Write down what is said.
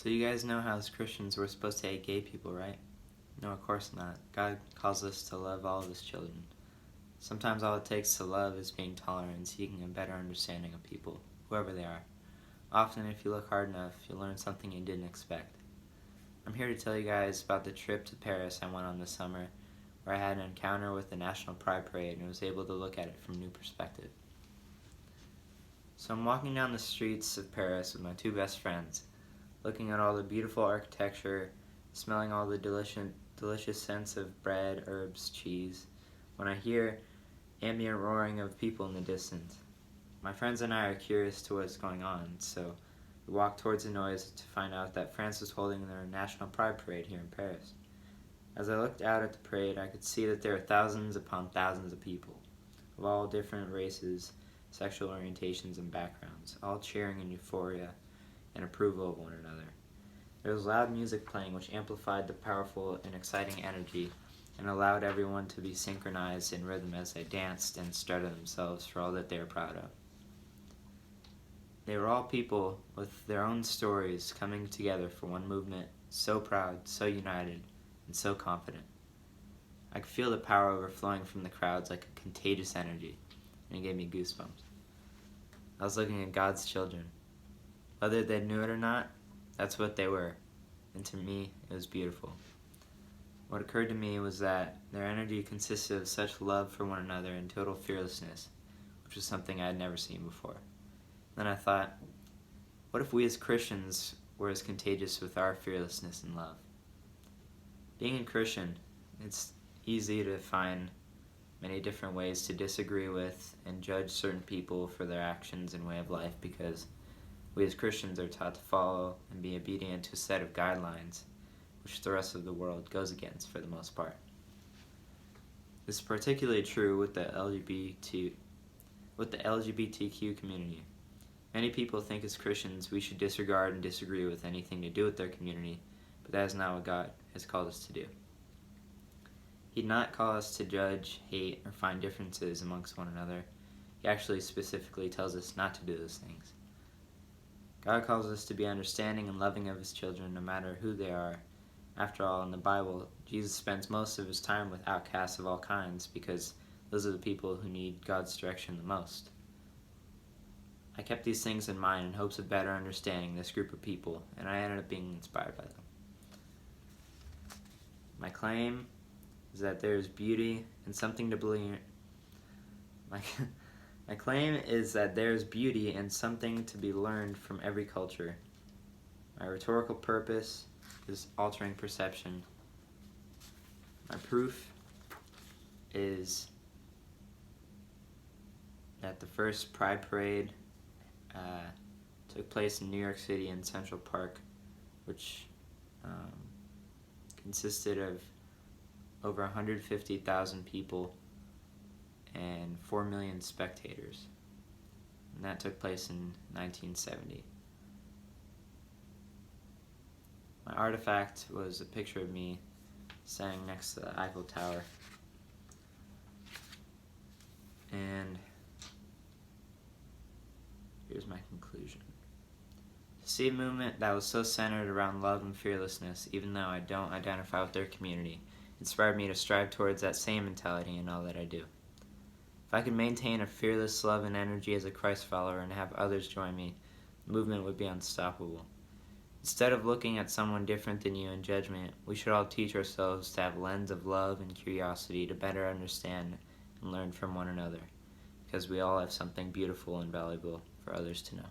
So you guys know how as Christians we're supposed to hate gay people, right? No, of course not. God calls us to love all of his children. Sometimes all it takes to love is being tolerant and seeking a better understanding of people, whoever they are. Often, if you look hard enough, you'll learn something you didn't expect. I'm here to tell you guys about the trip to Paris I went on this summer, where I had an encounter with the National Pride Parade and was able to look at it from a new perspective. So I'm walking down the streets of Paris with my two best friends, looking at all the beautiful architecture, smelling all the delicious scents of bread, herbs, cheese, when I hear ambient roaring of people in the distance. My friends and I are curious to what's going on, so we walk towards the noise to find out that France was holding their National Pride Parade here in Paris. As I looked out at the parade, I could see that there were thousands upon thousands of people, of all different races, sexual orientations, and backgrounds, all cheering in euphoria and approval of one another. There was loud music playing which amplified the powerful and exciting energy and allowed everyone to be synchronized in rhythm as they danced and strutted themselves for all that they were proud of. They were all people with their own stories coming together for one movement, so proud, so united, and so confident. I could feel the power overflowing from the crowds like a contagious energy, and it gave me goosebumps. I was looking at God's children. Whether they knew it or not, that's what they were, and to me, it was beautiful. What occurred to me was that their energy consisted of such love for one another and total fearlessness, which was something I had never seen before. Then I thought, what if we as Christians were as contagious with our fearlessness and love? Being a Christian, it's easy to find many different ways to disagree with and judge certain people for their actions and way of life because we as Christians are taught to follow and be obedient to a set of guidelines which the rest of the world goes against for the most part. This is particularly true with the LGBTQ community. Many people think as Christians we should disregard and disagree with anything to do with their community, but that is not what God has called us to do. He did not call us to judge, hate, or find differences amongst one another. He actually specifically tells us not to do those things. God calls us to be understanding and loving of his children no matter who they are. After all, in the Bible, Jesus spends most of his time with outcasts of all kinds because those are the people who need God's direction the most. I kept these things in mind in hopes of better understanding this group of people, and I ended up being inspired by them. My claim is that there is beauty and something to believe. My claim is that there is beauty and something to be learned from every culture. My rhetorical purpose is altering perception. My proof is that the first Pride Parade took place in New York City in Central Park, which consisted of over 150,000 people and 4 million spectators. And that took place in 1970. My artifact was a picture of me standing next to the Eiffel Tower. And here's my conclusion. To see a movement that was so centered around love and fearlessness, even though I don't identify with their community, inspired me to strive towards that same mentality in all that I do. If I could maintain a fearless love and energy as a Christ follower and have others join me, the movement would be unstoppable. Instead of looking at someone different than you in judgment, we should all teach ourselves to have a lens of love and curiosity to better understand and learn from one another, because we all have something beautiful and valuable for others to know.